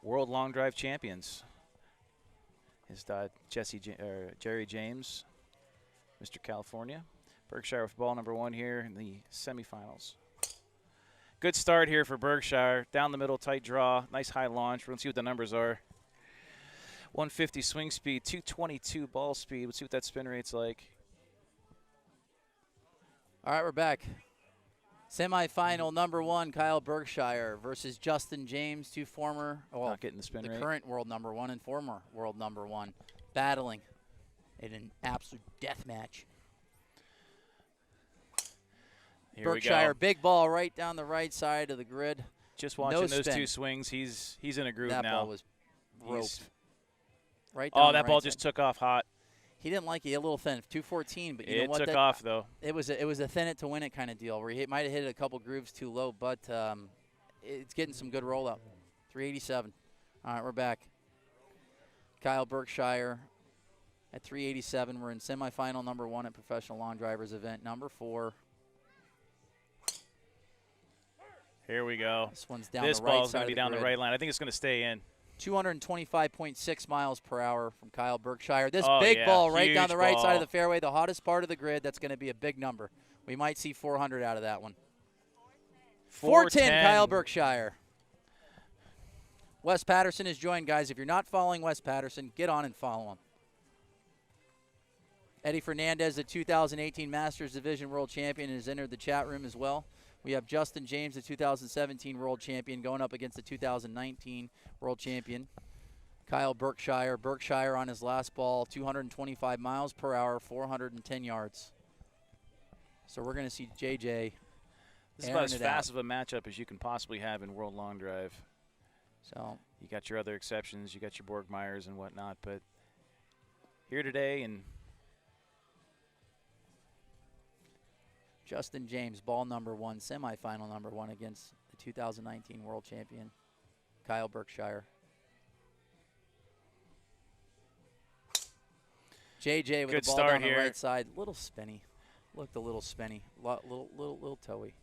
World Long Drive champions. Is Jerry James, Mr. California. Berkshire with ball number 1 here in the semifinals. Good start here for Berkshire. Down the middle, tight draw. Nice high launch. We're going to see what the numbers are. 150 swing speed, 222 ball speed. Let's see what that spin rate's like. All right, we're back. Semifinal number 1, Kyle Berkshire versus Justin James, two former, not getting the spin rate. Current world number 1 and former world number 1, battling in an absolute death match. Here Berkshire, big ball right down the right side of the grid. Just watching those two swings, he's in a groove now. That ball was roped. Right down that ball just took off hot. He didn't like it. A little thin, 214, but you know what? It took off though. It was a thin it to win it kind of deal where he might have hit a couple grooves too low, but it's getting some good roll up. 387. All right, we're back. Kyle Berkshire at 387. We're in semifinal number 1 at Professional Lawn Drivers event number 4. Here we go. This one's down this the right ball's side going to be down the right line. I think it's going to stay in. 225.6 miles per hour from Kyle Berkshire. This big ball right down the right side of the fairway, the hottest part of the grid. That's going to be a big number. We might see 400 out of that one. 410, Kyle Berkshire. Wes Patterson is joined, guys. If you're not following Wes Patterson, get on and follow him. Eddie Fernandez, the 2018 Masters Division World Champion, has entered the chat room as well. We have Justin James, the 2017 World Champion, going up against the 2019 World Champion, Kyle Berkshire. Berkshire on his last ball, 225 miles per hour, 410 yards. So we're going to see JJ. This is about as fast of a matchup as you can possibly have in World Long Drive. So you got your other exceptions, you got your Borgmeyers and whatnot, but here today and Justin James, ball number 1, semifinal number 1 against the 2019 World Champion, Kyle Berkshire. JJ with the ball down the right side, little spinny, looked a little spinny, little toey.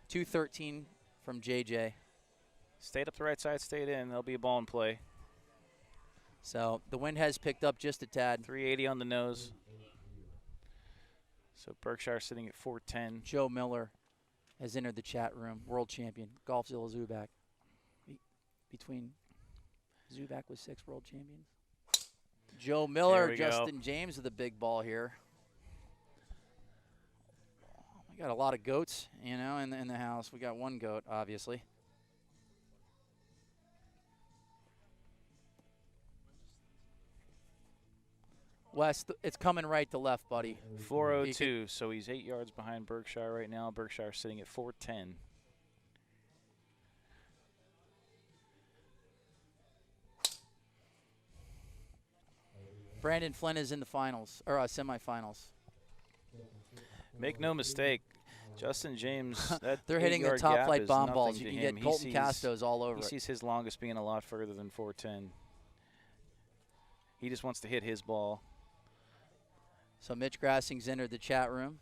213 from JJ. Stayed up the right side, stayed in. There'll be a ball in play. So the wind has picked up just a tad. 380 on the nose. So Berkshire sitting at 410. Joe Miller has entered the chat room. World champion, Golfzilla Zubak. Between Zubak with 6 world champions. Joe Miller, Justin James with a big ball here. We got a lot of goats, you know, in the house. We got one goat, obviously. West, it's coming right to left, buddy. 402, so he's 8 yards behind Berkshire right now. Berkshire sitting at 410. Brandon Flynn is in the finals, or semifinals. Make no mistake, Justin James, that they're hitting the top flight bomb balls. You can get Colton sees, Castos all over He it. sees his longest being a lot further than 410. He just wants to hit his ball. So Mitch Grassing's entered the chat room.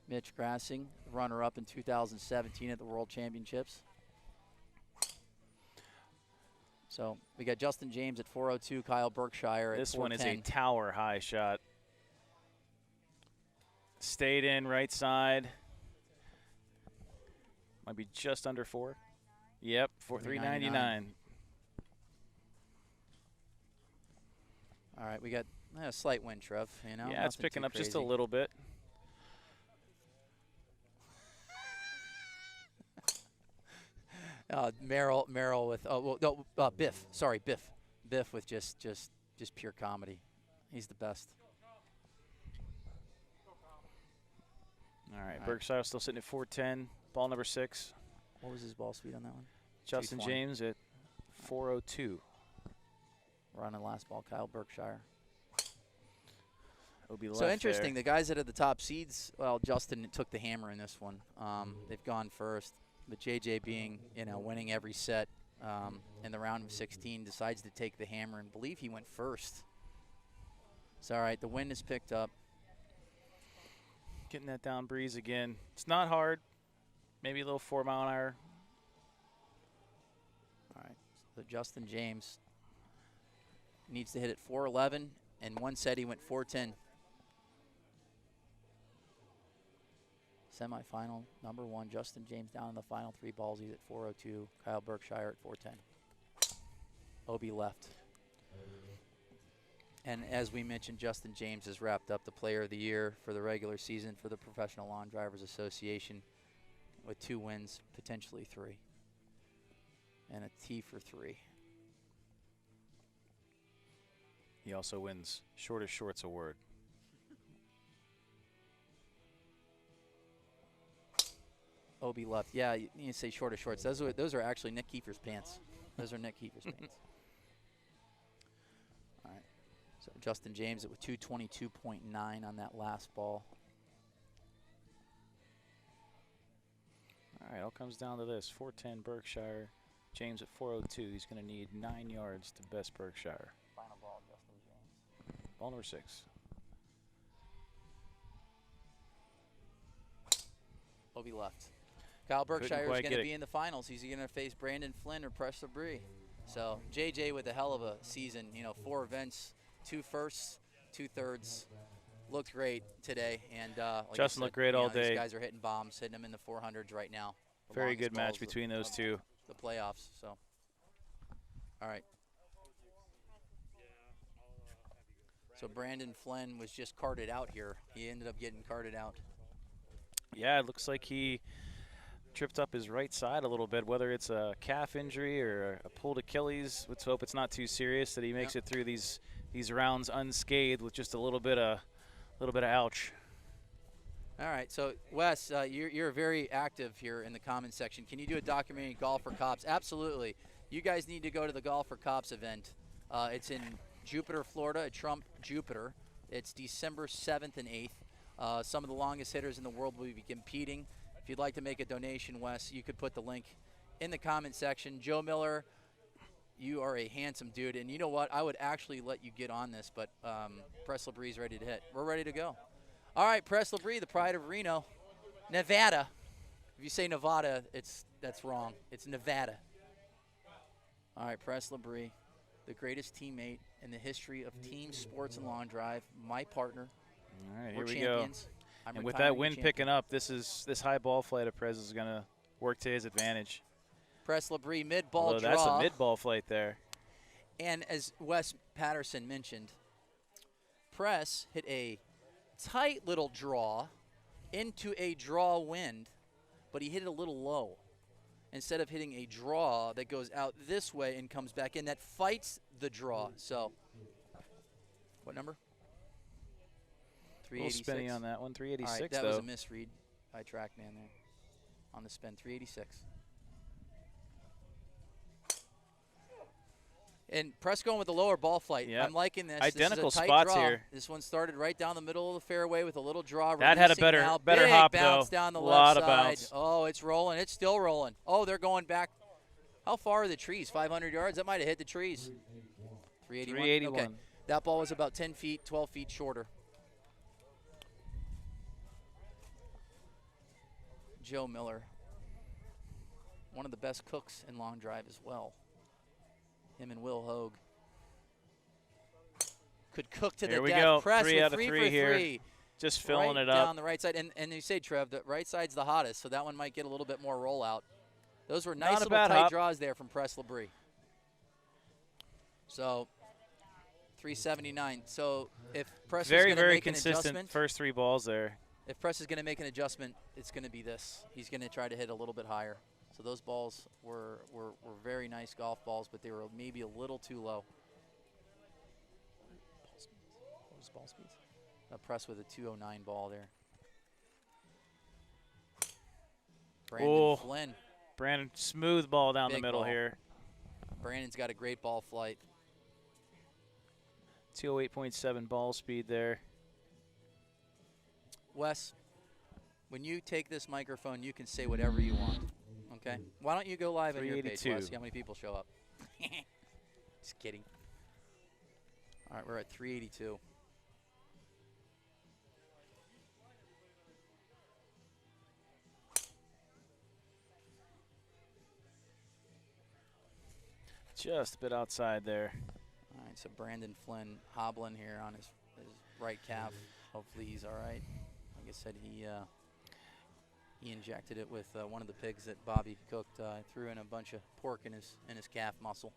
Mitch Grassing, runner-up in 2017 at the World Championships. So we got Justin James at 402, Kyle Berkshire at 410. This one is a tower high shot. Stayed in right side. Might be just under 4. Yep, 399. All right, we got a slight wind, Trev. You know, yeah, it's picking up just a little bit. Merrill with Biff. Sorry, Biff. Biff with just pure comedy. He's the best. All right, Berkshire still sitting at 410. Ball number 6. What was his ball speed on that one? Justin James at 402. We're on the last ball, Kyle Berkshire. It'll be so interesting. The guys that had the top seeds, well, Justin took the hammer in this one. They've gone first. But JJ being, winning every set in the round of 16, decides to take the hammer and believe he went first. So, all right, the wind has picked up. Getting that down breeze again. It's not hard. maybe a little 4 mile an hour. All right. So Justin James needs to hit it 411, and one set he went 410. Semifinal number 1, Justin James down in the final 3 balls. He's at 402. Kyle Berkshire at 410. Obi left. And as we mentioned, Justin James has wrapped up the Player of the Year for the regular season for the Professional Lawn Drivers Association with 2 wins, potentially 3, and a T for 3. He also wins Shortest Shorts Award. Obi left. Yeah, you need to say shorter shorts. Those are actually Nick Kiefer's pants. Those are Nick Kiefer's pants. All right. So Justin James with 222.9 on that last ball. All right, all comes down to this. 410 Berkshire. James at 402. He's going to need 9 yards to best Berkshire. Final ball, Justin James. Ball number 6. Obi left. Kyle Berkshire is quite going to get be in the finals. He's going to face Brandon Flynn or Press Labrie. So JJ with a hell of a season. 4 events, 2 firsts, 2 thirds. Looked great today. And like Justin said, looked great all these day. guys are hitting bombs, hitting them in the 400s right now. The Very longest good match balls between those of two. The playoffs. So, all right. So Brandon Flynn was just carted out here. He ended up getting carted out. Yeah, it looks like he tripped up his right side a little bit, whether it's a calf injury or a pulled Achilles. Let's hope it's not too serious, that he makes it through these rounds unscathed with just a little bit of ouch. All right, so Wes, you're very active here in the comments section. Can you do a documentary Golf for Cops? Absolutely. You guys need to go to the Golf for Cops event. It's in Jupiter, Florida, at Trump Jupiter. It's December 7th and 8th. Some of the longest hitters in the world will be competing. If you'd like to make a donation, Wes, you could put the link in the comment section. Joe Miller, you are a handsome dude. And you know what? I would actually let you get on this, but Press Labrie's ready to hit. We're ready to go. All right, Press Labrie, the pride of Reno. Nevada. If you say Nevada, that's wrong. It's Nevada. All right, Press Labrie, the greatest teammate in the history of team sports and long drive. My partner. All right, We're here we champions. go. I'm And with retiring that wind champion. picking up, this high ball flight of Prez is going to work to his advantage. Press Labrie, mid-ball Although draw. that's a mid-ball flight there. And as Wes Patterson mentioned, Press hit a tight little draw into a draw wind, but he hit it a little low. Instead of hitting a draw that goes out this way and comes back in, that fights the draw. So, what number? A little 386. spinny on that one. 386, All right, that though. was a misread by TrackMan there on the spin. 386. And Press going with the lower ball flight. Yep. I'm liking this. Identical this is a tight spots draw. here. This one started right down the middle of the fairway with a little draw. That had a releasing now. better Big hop, bounce though. down the A left lot of side. bounce. Oh, it's rolling. It's still rolling. Oh, they're going back. How far are the trees? 500 yards? That might have hit the trees. 381. 381. Okay. That ball was about 10 feet, 12 feet shorter. Joe Miller, one of the best cooks in long drive as well. Him and Will Hogue could cook to Here the we death. go. Press 3 with out of 3 3 for here. 3. Just filling right it up. down the right side. And you say, Trev, the right side's the hottest, so that one might get a little bit more rollout. Those were nice Not a little bad tight hop. draws there from Press Labrie. So 379. So if Press is Very, going to very make an consistent adjustment, first 3 balls there. if Press is going to make an adjustment, it's going to be this. He's going to try to hit a little bit higher. So those balls were very nice golf balls, but they were maybe a little too low. What was ball speeds? Press with a 209 ball there. Brandon Flynn. Brandon, smooth ball down the Big middle ball. here. Brandon's got a great ball flight. 208.7 ball speed there. Wes, when you take this microphone, you can say whatever you want. Okay? Why don't you go live on your page, 382. Wes? See how many people show up. Just kidding. All right, we're at 382. Just a bit outside there. All right, so Brandon Flynn hobbling here on his right calf. Hopefully he's all right. Like I said, he injected it with one of the pigs that Bobby cooked. Threw in a bunch of pork in his calf muscle.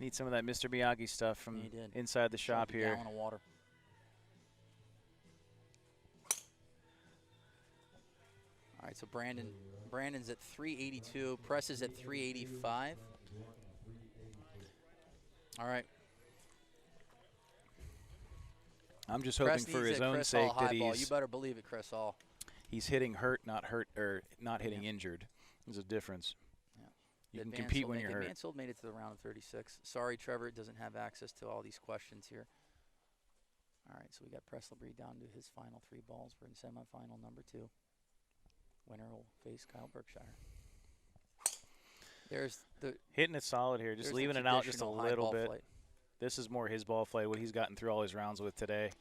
Need some of that Mr. Miyagi stuff from He did. inside the shop here. Gallon of water. All right, so Brandon's at 382. Press is at 385. All right. I'm just hoping for his own sake that you he's better believe it, Chris Hall. He's hitting hurt, not hitting injured. There's a difference. Yeah. You can compete when you're hurt. Mansfield made it to the round of 36. Sorry, Trevor, it doesn't have access to all these questions here. All right, so we got Press Labrie down to his final 3 balls. We're in semifinal number 2. Winner will face Kyle Berkshire. There's the hitting it solid here, just leaving it out just a little bit. Flight. This is more his ball flight, what he's gotten through all his rounds with today.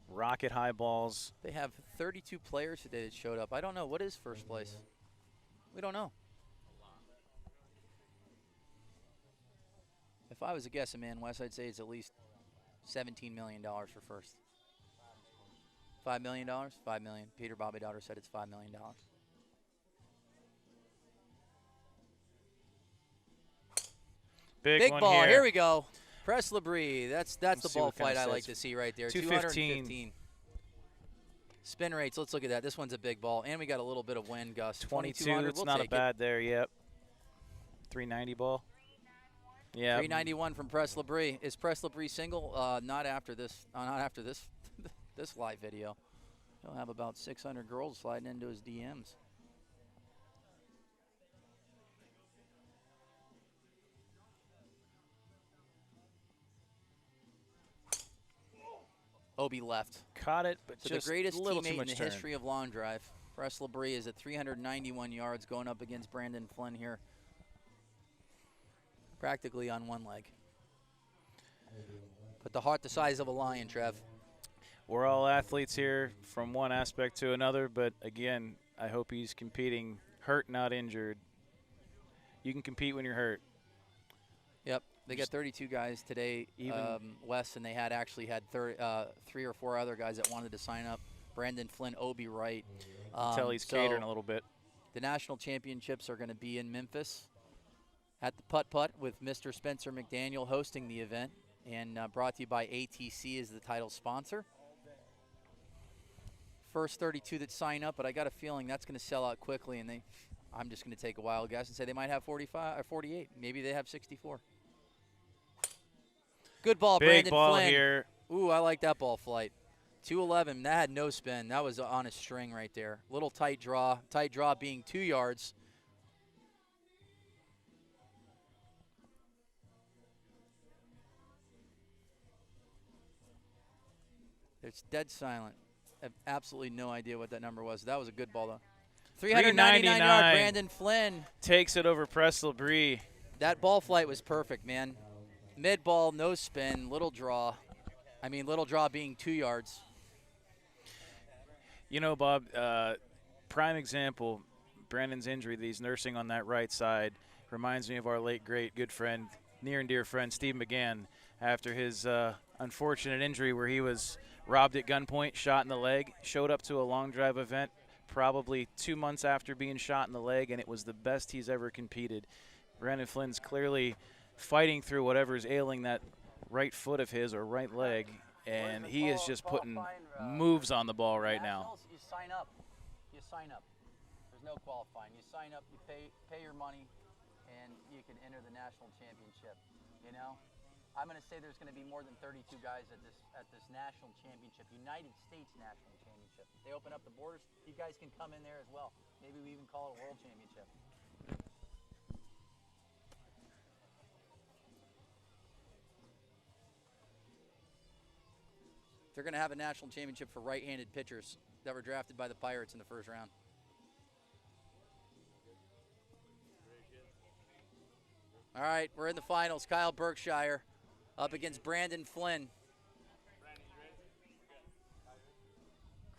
Rocket high balls. They have 32 players today that showed up. I don't know. What is first place? We don't know. If I was a guessing man, Wes, I'd say it's at least $17 million for first. $5 million? $5 million. Peter Bobby Daughter said it's $5 million. Big ball. Here. Here we go. Press Labrie. That's the ball flight I like to see right there. 215. Spin rates. Let's look at that. This one's a big ball, and we got a little bit of wind gust. 22. It's not a bad there. Yep. 390 ball. Yeah. 391 from Press Labrie. Is Press Labrie single? Not after this. Not after this. This live video. He'll have about 600 girls sliding into his DMs. Obi left. Caught it, but so just the greatest a little teammate too much in the history of long drive. Press Labrie is at 391 yards going up against Brandon Flynn here. Practically on one leg. But the heart the size of a lion, Trev. We're all athletes here from one aspect to another, but again, I hope he's competing hurt, not injured. You can compete when you're hurt. Yep. They got 32 guys today, Wes, and they actually had 3 or 4 other guys that wanted to sign up. Brandon Flynn, Obi Wright. Until he's catering a little bit. The national championships are going to be in Memphis at the Putt-Putt with Mr. Spencer McDaniel hosting the event, and brought to you by ATC as the title sponsor. First 32 that sign up, but I got a feeling that's going to sell out quickly, and I'm just going to take a wild guess and say they might have 45 or 48. Maybe they have 64. Good ball, Big Brandon ball Flynn. here. Ooh, I like that ball flight. 211. That had no spin. That was on a string right there. Little tight draw. Tight draw being 2 yards. It's dead silent. I have absolutely no idea what that number was. That was a good ball, though. 399 yard Brandon Flynn. Takes it over Press Labrie. That ball flight was perfect, man. Mid ball, no spin, little draw. I mean, little draw being 2 yards. You know, Bob, prime example, Brandon's injury that he's nursing on that right side reminds me of our late, great, good friend, near and dear friend, Steve McGann, after his unfortunate injury where he was robbed at gunpoint, shot in the leg, showed up to a long drive event probably 2 months after being shot in the leg, and it was the best he's ever competed. Brandon Flynn's clearly fighting through whatever's ailing that right foot of his or right leg, and he is just putting moves on the ball right now. You sign up. You sign up. There's no qualifying. You sign up, you pay your money, and you can enter the national championship. You know, I'm going to say there's going to be more than 32 guys at this national championship, United States national championship. They open up the borders. You guys can come in there as well. Maybe we even call it a world championship. They're going to have a national championship for right-handed pitchers that were drafted by the Pirates in the first round. All right, we're in the finals. Kyle Berkshire up against Brandon Flynn.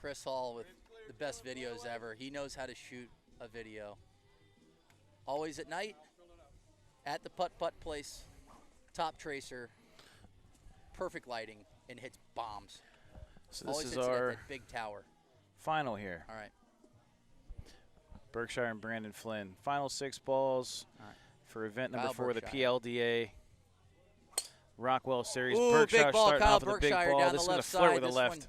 Chris Hall with the best videos ever. He knows how to shoot a video. Always at night, At the putt-putt place, top tracer, perfect lighting, and hits bombs. So this Always is hits it at our that big tower. final here. All right. Berkshire and Brandon Flynn. Final 6 balls for event number Kyle 4, the Berkshire. PLDA Rockwell Series. Ooh, Berkshire big ball, starting Kyle off with a Berkshire big ball. down This the is going left to flirt side. with the left.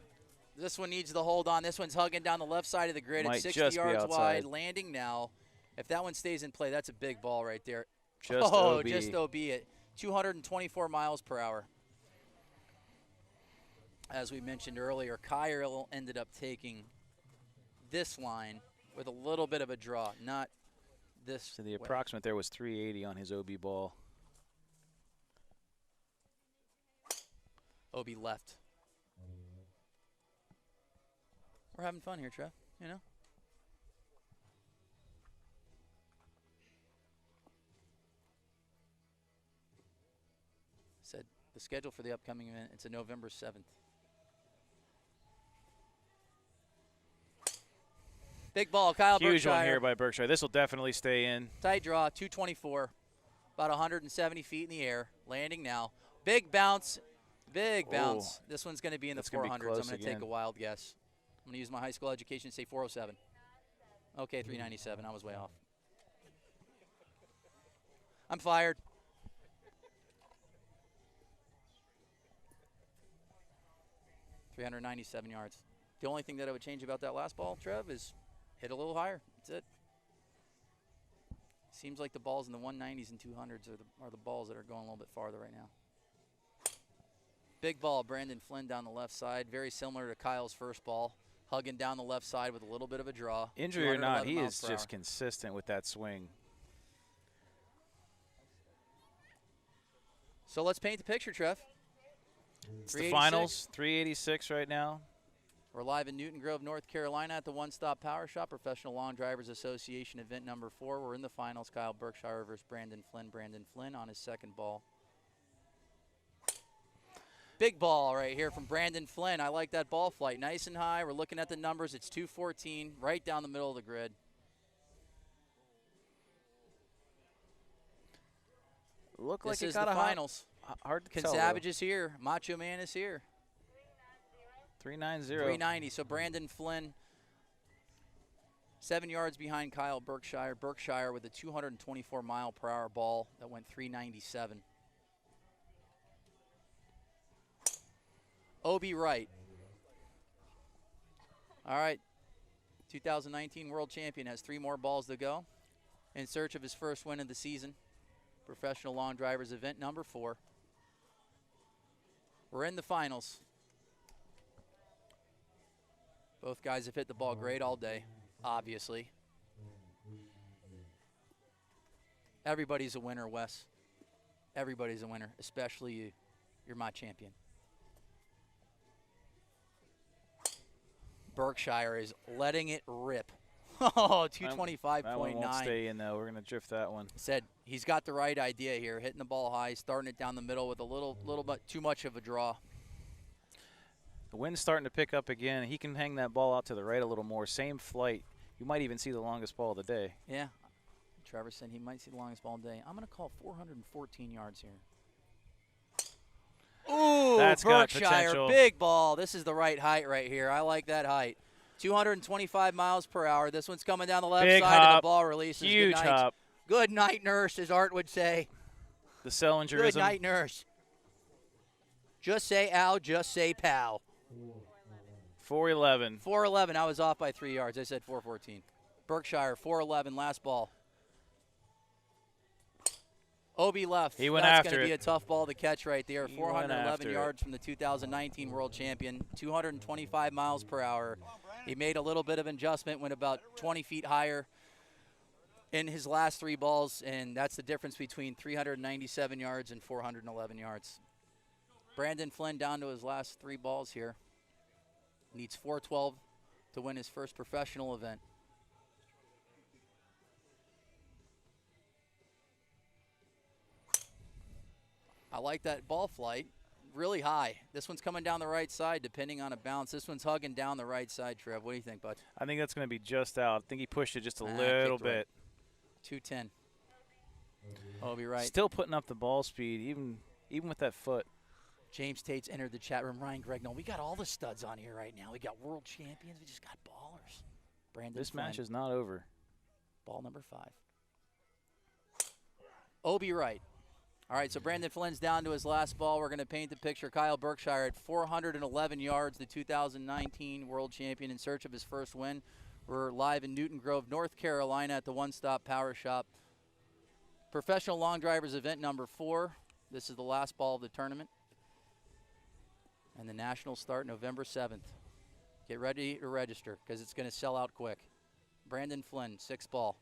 This one needs the hold on. This one's hugging down the left side of the grid. Might It's 60 just be yards outside. wide, landing now. If that one stays in play, that's a big ball right there. Just oh, OB. just OB at 224 miles per hour. As we mentioned earlier, Kyle ended up taking this line with a little bit of a draw, not this. So the way. approximate there was 380 on his OB ball. OB left. We're having fun here, Trev, you know? Said the schedule for the upcoming event, it's a November 7th. Big ball, Kyle Berkshire. Huge one here by Berkshire. This will definitely stay in. Tight draw, 224, about 170 feet in the air, landing now. Big bounce, big bounce. This one's going to be in the 400s. I'm going to take a wild guess. I'm going to use my high school education to say 407. Okay, 397. I was way off. I'm fired. .397 yards. The only thing that I would change about that last ball, Trev, is hit a little higher. That's it. Seems like the balls in the 190s and 200s are the balls that are going a little bit farther right now. Big ball, Brandon Flynn down the left side. Very similar to Kyle's first ball. Hugging down the left side with a little bit of a draw. Injury or not, he is just consistent with that swing. So let's paint the picture, Trev. It's the finals, 386 right now. We're live in Newton Grove, North Carolina at the One Stop Power Shop, Professional Lawn Drivers Association event number 4. We're in the finals. Kyle Berkshire versus Brandon Flynn. Brandon Flynn on his second ball. Big ball right here from Brandon Flynn. I like that ball flight. Nice and high. We're looking at the numbers. It's 214, right down the middle of the grid. Look like this it is got the a finals. Hard to tell. Savage is here. Macho Man is here. 390. 390. So Brandon Flynn, 7 yards behind Kyle Berkshire. Berkshire with a 224-mile-per-hour ball that went 397. OB right. All right. 2019 world champion has 3 more balls to go in search of his first win of the season. Professional Lawn Drivers event number 4. We're in the finals. Both guys have hit the ball great all day, obviously. Everybody's a winner, Wes. Everybody's a winner, especially you. You're my champion. Berkshire is letting it rip. Oh, 225.9. That one won't stay in, though. We're going to drift that one. Said he's got the right idea here, hitting the ball high, starting it down the middle with a little bit too much of a draw. The wind's starting to pick up again. He can hang that ball out to the right a little more. Same flight. You might even see the longest ball of the day. Yeah. Trevor said he might see the longest ball of the day. I'm going to call 414 yards here. Ooh, that's got Berkshire, potential. Big ball. This is the right height right here. I like that height. 225 miles per hour. This one's coming down the left Big side hop. of the ball releases. Huge Good night. hop. Good night, nurse, as Art would say. The Sellingerism. Good night, nurse. Just say ow, just say pow. 411. 411. I was off by 3 yards. I said 414. Berkshire, 411, last ball. OB left. He went That's after going to be it. a tough ball to catch right there. He 411 went yards from the 2019 world champion, 225 miles per hour. He made a little bit of adjustment, went about 20 feet higher in his last 3 balls, and that's the difference between 397 yards and 411 yards. Brandon Flynn down to his last 3 balls here. Needs 412 to win his first professional event. I like that ball flight. Really high. This one's coming down the right side depending on a bounce. This one's hugging down the right side, Trev. What do you think, bud? I think that's going to be just out. I think he pushed it just a little bit. Right. 210. Obi Wright. Still putting up the ball speed, even with that foot. James Tate's entered the chat room. Ryan Gregnall. We got all the studs on here right now. We got world champions. We just got ballers. Brandon This Flynn. match is not over. Ball number 5. Obi Wright. All right, so Brandon Flynn's down to his last ball. We're going to paint the picture. Kyle Berkshire at 411 yards, the 2019 world champion in search of his first win. We're live in Newton Grove, North Carolina at the One Stop Power Shop. Professional Long Drivers event number 4. This is the last ball of the tournament. And the Nationals start November 7th. Get ready to register because it's going to sell out quick. Brandon Flynn, 6th ball.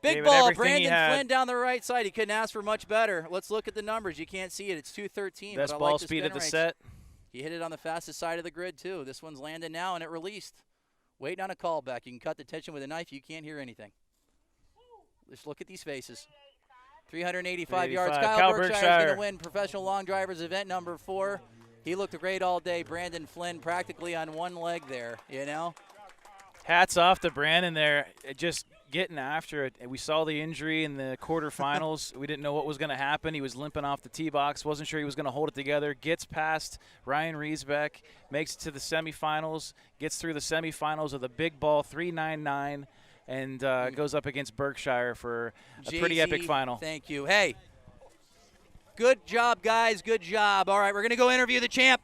Big ball, Brandon Flynn down the right side. He couldn't ask for much better. Let's look at the numbers. You can't see it. It's 213. Best ball speed at the set. He hit it on the fastest side of the grid, too. This one's landed now, and it released. Waiting on a callback. You can cut the tension with a knife. You can't hear anything. Just look at these faces. 385 yards. Kyle Berkshire is going to win Professional Long Drivers event number 4. He looked great all day. Brandon Flynn practically on one leg there, you know. Hats off to Brandon there, just getting after it. We saw the injury in the quarterfinals. We didn't know what was going to happen. He was limping off the tee box. Wasn't sure he was going to hold it together. Gets past Ryan Riesbeck, makes it to the semifinals, gets through the semifinals with a big ball, 399, and goes up against Berkshire for a pretty epic final. Thank you. Hey, good job, guys. Good job. All right, we're going to go interview the champ.